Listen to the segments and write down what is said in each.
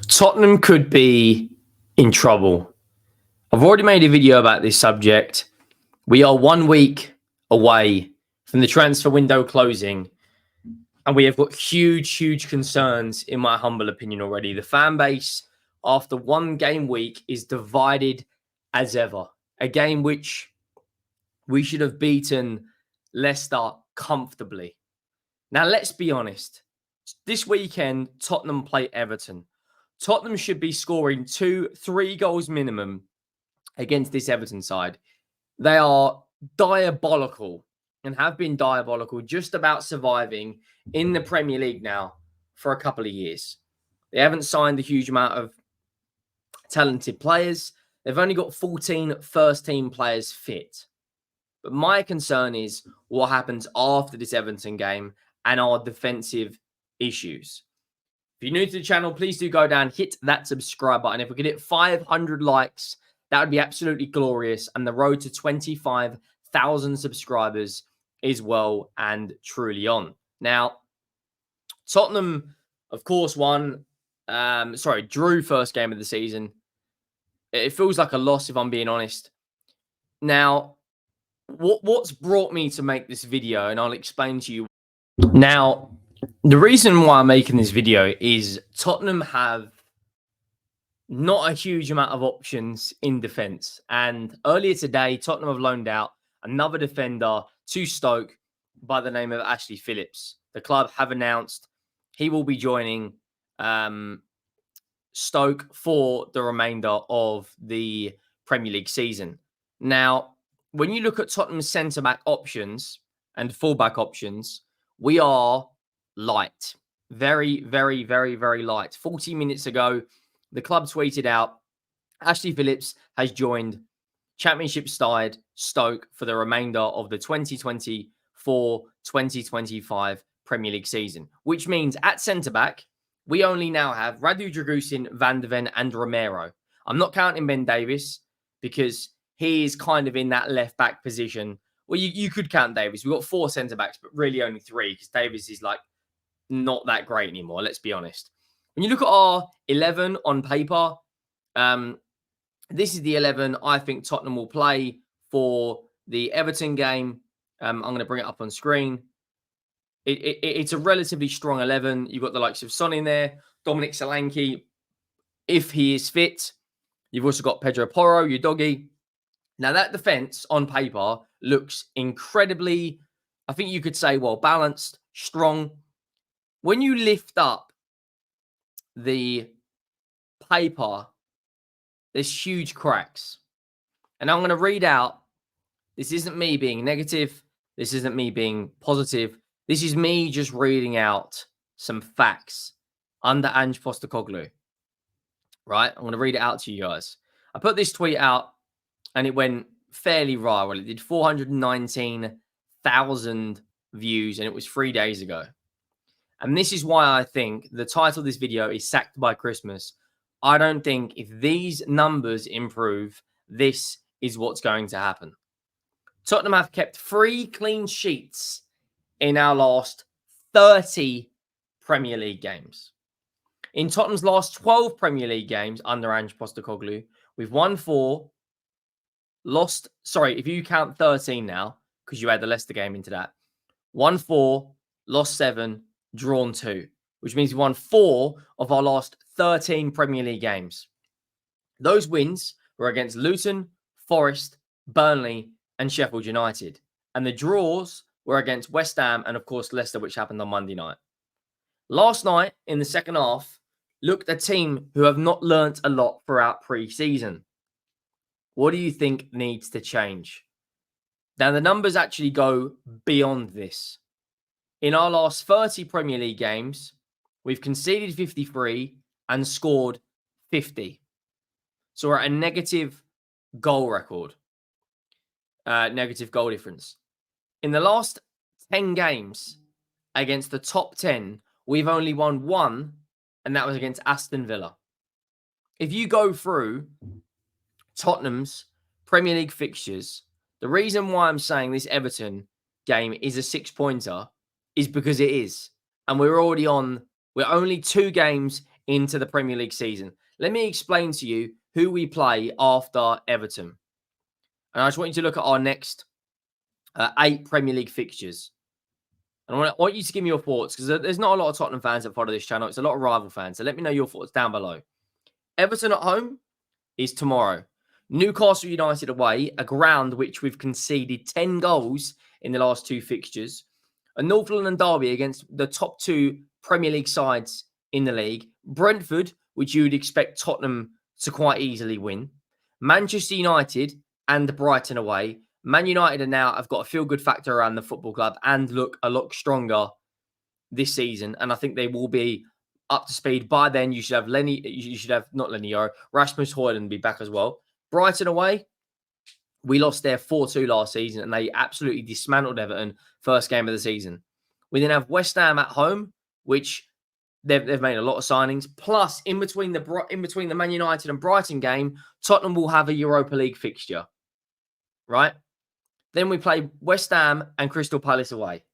Tottenham could be in trouble. I've already made a video about this subject. We are 1 week away from the transfer window closing, and we have got huge concerns, in my humble opinion, already. The fan base, after one game week, is divided as ever. A game which we should have beaten Leicester comfortably. Now, let's be honest. This weekend, Tottenham play Everton. Tottenham should be scoring 2-3 goals minimum against this Everton side. They are diabolical and have been diabolical, just about surviving in the Premier League now for a couple of years. They haven't signed a huge amount of talented players. They've only got 14 first-team players fit. But my concern is what happens after this Everton game and our defensive issues. If you're new to the channel, please do go down, hit that subscribe button. If we could hit 500 likes, that would be absolutely glorious. And the road to 25,000 subscribers is well and truly on. Now, Tottenham, of course, drew first game of the season. It feels like a loss, if I'm being honest. Now, what's brought me to make this video, and I'll explain to you. Now, the reason why I'm making this video is Tottenham have not a huge amount of options in defence. And earlier today, Tottenham have loaned out another defender to Stoke by the name of Ashley Phillips. The club have announced he will be joining Stoke for the remainder of the Premier League season. Now, when you look at Tottenham's centre-back options and full-back options, we are light. Very light. 40 minutes ago, the club tweeted out, Ashley Phillips has joined Championship side Stoke for the remainder of the 2024-2025 Premier League season, which means at centre-back, we only now have Radu Dragusin, Van de Ven, and Romero. I'm not counting Ben Davies because he is kind of in that left-back position. Well, you could count Davies. We've got 4 centre-backs, but really only 3 because Davies is like not that great anymore, let's be honest. When you look at our 11 on paper, this is the 11 I think Tottenham will play for the Everton game. I'm going to bring it up on screen. It's a relatively strong 11. You've got the likes of Son in there, Dominic Solanke, if he is fit. You've also got Pedro Porro, your doggy. Now, that defence on paper looks incredibly, I think you could say, well, balanced, strong. When you lift up the paper, there's huge cracks. And I'm going to read out, this isn't me being negative. This isn't me being positive. This is me just reading out some facts under Ange Postecoglou. Right? I'm going to read it out to you guys. I put this tweet out and it went fairly viral. It did 419,000 views and it was 3 days ago. And this is why I think the title of this video is Sacked by Christmas. I don't think if these numbers improve, this is what's going to happen. Tottenham have kept 3 clean sheets in our last 30 Premier League games. In Tottenham's last 12 Premier League games under Ange Postecoglou, we've won 4, lost, if you count 13 now, because you add the Leicester game into that, won 4, lost 7, drawn 2, which means we won 4 of our last 13 Premier League games. Those wins were against Luton, Forest, Burnley, and Sheffield United. And the draws were against West Ham and, of course, Leicester, which happened on Monday night. Last night, in the second half, looked a team who have not learnt a lot throughout pre-season. What do you think needs to change? Now, the numbers actually go beyond this. In our last 30 Premier League games, we've conceded 53 and scored 50. So we're at a negative goal record. Negative goal difference. In the last 10 games against the top 10, we've only won 1, and that was against Aston Villa. If you go through Tottenham's Premier League fixtures, the reason why I'm saying this Everton game is a 6-pointer is because it is. And we're only 2 games into the Premier League season. Let me explain to you who we play after Everton. And I just want you to look at our next 8 Premier League fixtures. And I want you to give me your thoughts, because there's not a lot of Tottenham fans that follow this channel. It's a lot of rival fans. So let me know your thoughts down below. Everton at home is tomorrow. Newcastle United away, a ground which we've conceded 10 goals in the last 2 fixtures. A North London derby against the top 2 Premier League sides in the league. Brentford, which you would expect Tottenham to quite easily win. Manchester United and Brighton away. Man United are now have got a feel-good factor around the football club and look a lot stronger this season. And I think they will be up to speed. By then, you should have Rasmus Højlund be back as well. Brighton away, we lost their 4-2 last season, and they absolutely dismantled Everton first game of the season. We then have West Ham at home, which they've made a lot of signings. Plus, in between the Man United and Brighton game, Tottenham will have a Europa League fixture, right? Then we play West Ham and Crystal Palace away.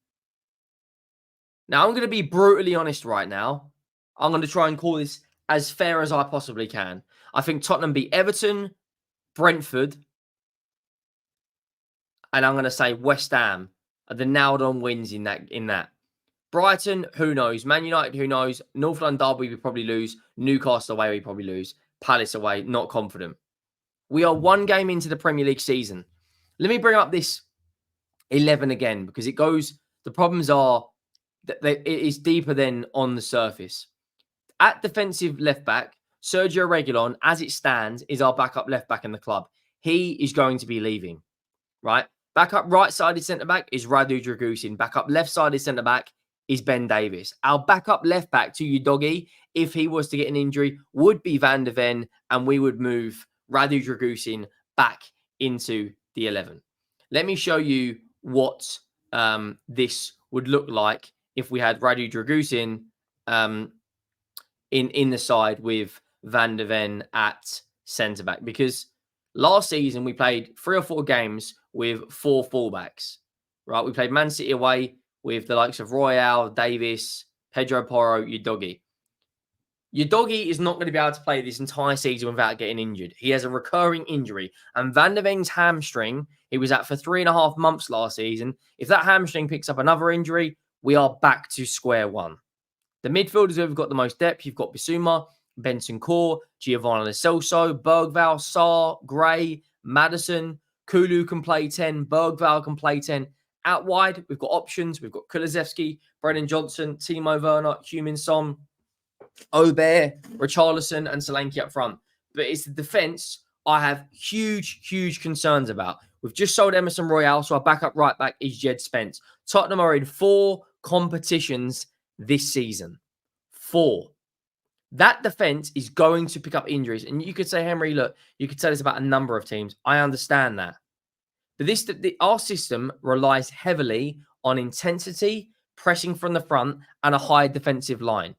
Now, I'm going to be brutally honest right now. I'm going to try and call this as fair as I possibly can. I think Tottenham beat Everton, Brentford, and I'm going to say West Ham are the nailed-on wins in that. Brighton, who knows? Man United, who knows? North London derby, we probably lose. Newcastle away, we probably lose. Palace away, not confident. We are 1 game into the Premier League season. Let me bring up this 11 again, because the problems are that it is deeper than on the surface. At defensive left back, Sergio Reguilon, as it stands, is our backup left back in the club. He is going to be leaving, right? Backup right-sided centre-back is Radu Dragusin. Backup left-sided centre-back is Ben Davies. Our backup left-back to Udogie, if he was to get an injury, would be Van de Ven, and we would move Radu Dragusin back into the 11. Let me show you what this would look like if we had Radu Dragusin in the side with Van de Ven at centre-back. Because last season, we played 3 or 4 games with 4 fullbacks, right? We played Man City away with the likes of Royale, Davis, Pedro Porro, Udogie. Udogie is not going to be able to play this entire season without getting injured. He has a recurring injury. And Van de Ven's hamstring, he was out for 3.5 months last season. If that hamstring picks up another injury, we are back to square one. The midfielders who have got the most depth, you've got Bissouma, Bentancur, Giovanni Lo Celso, Bergvall, Sarr, Gray, Maddison. Kulu can play 10. Bergvall can play 10. Out wide, we've got options. We've got Kulusevski, Brennan Johnson, Timo Werner, Heung-min Son, Aubert, Richarlison, and Solanke up front. But it's the defence I have huge concerns about. We've just sold Emerson Royale, so our backup right back is Jed Spence. Tottenham are in 4 competitions this season. 4. That defense is going to pick up injuries. And you could say, Henry, look, you could say this about a number of teams. I understand that. But our system relies heavily on intensity, pressing from the front, and a high defensive line.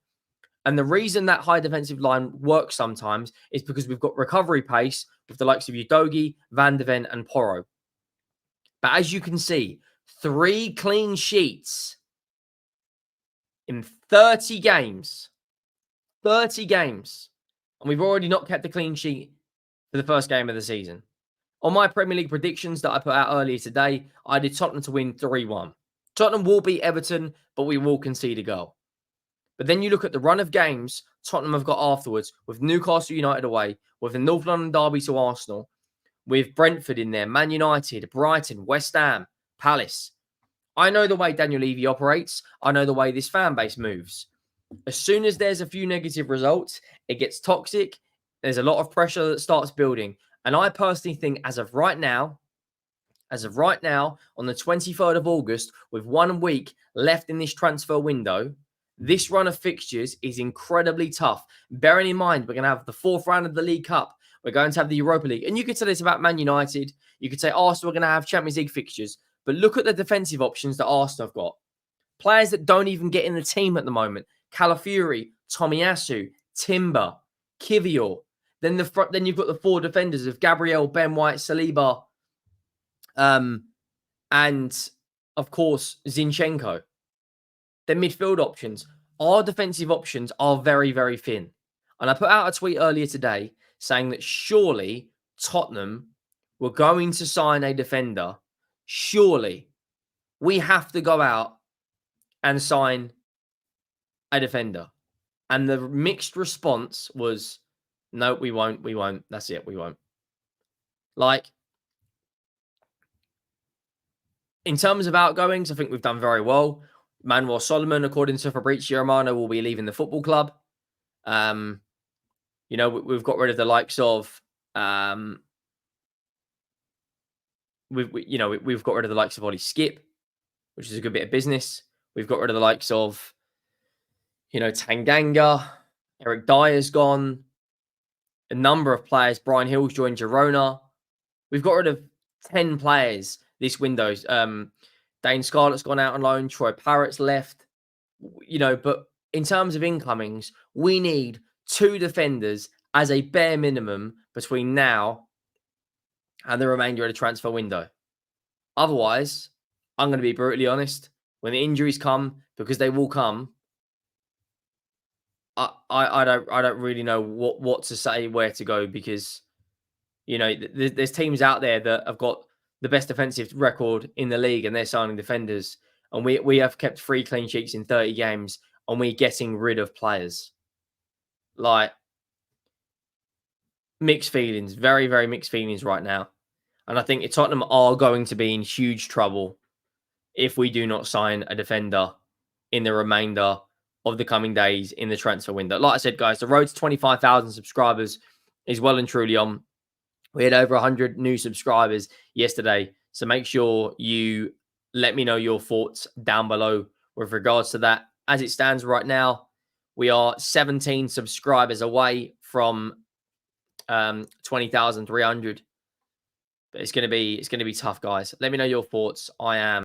And the reason that high defensive line works sometimes is because we've got recovery pace with the likes of Udogie, Van de Ven, and Porro. But as you can see, 3 clean sheets in 30 games. 30 games. And we've already not kept the clean sheet for the first game of the season. On my Premier League predictions that I put out earlier today, I did Tottenham to win 3-1. Tottenham will beat Everton, but we will concede a goal. But then you look at the run of games Tottenham have got afterwards, with Newcastle United away, with the North London derby to Arsenal, with Brentford in there, Man United, Brighton, West Ham, Palace. I know the way Daniel Levy operates. I know the way this fan base moves. As soon as there's a few negative results, it gets toxic. There's a lot of pressure that starts building. And I personally think as of right now, on the 23rd of August, with 1 week left in this transfer window, this run of fixtures is incredibly tough. Bearing in mind, we're going to have the 4th round of the League Cup. We're going to have the Europa League. And you could say this about Man United. You could say Arsenal are going to have Champions League fixtures. But look at the defensive options that Arsenal have got. Players that don't even get in the team at the moment. Calafiori, Tomiyasu, Timber, Kivior. Then you've got the 4 defenders of Gabriel, Ben White, Saliba, and of course Zinchenko. The midfield options. Our defensive options are very thin. And I put out a tweet earlier today saying that surely Tottenham were going to sign a defender. Surely we have to go out and sign a defender. And the mixed response was, no, we won't. We won't. That's it. We won't. Like, in terms of outgoings, I think we've done very well. Manuel Solomon, according to Fabrizio Romano, will be leaving the football club. You know, we've got rid of the likes of we've got rid of the likes of Ollie Skip, which is a good bit of business. We've got rid of the likes of, Tanganga. Eric Dyer's gone. A number of players. Brian Hill's joined Girona. We've got rid of 10 players this window. Dane Scarlett's gone out on loan. Troy Parrott's left. But in terms of incomings, we need 2 defenders as a bare minimum between now and the remainder of the transfer window. Otherwise, I'm going to be brutally honest. When the injuries come, because they will come, I don't really know what to say, where to go, because there's teams out there that have got the best defensive record in the league and they're signing defenders, and we have kept 3 clean sheets in 30 games, and we're getting rid of players. Like, mixed feelings, very, very mixed feelings right now. And I think Tottenham are going to be in huge trouble if we do not sign a defender in the remainder of the coming days in the transfer window. Like I said, guys, the road to 25,000 subscribers is well and truly on. We had over 100 new subscribers yesterday. So make sure you let me know your thoughts down below with regards to that. As it stands right now, we are 17 subscribers away from 20,300. But it's going to be tough, guys. Let me know your thoughts. I am